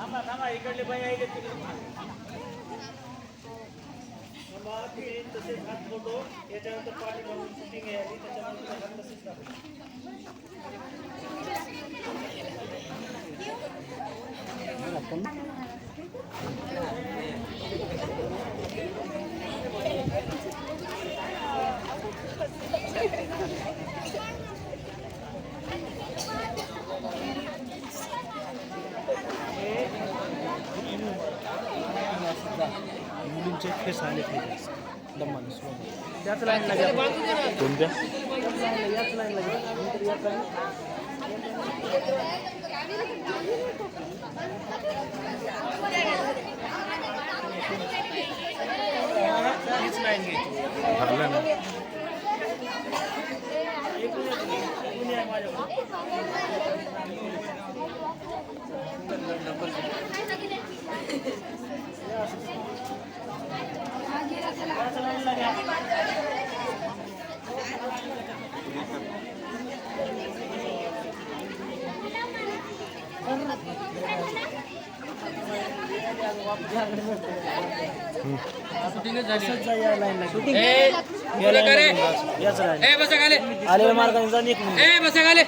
इकडले बाई आहे तसेच हात फोटो याच्यानंतर पाणी म्हणून शूटिंग आहे आणि त्याच्यानंतर हात तसेच मुलींचे फेस आले दमाने त्याच लाईनला कोणत्या याच लाईनला हीच लाईन घ्यायची झालं ना आलेल्या मार्गाने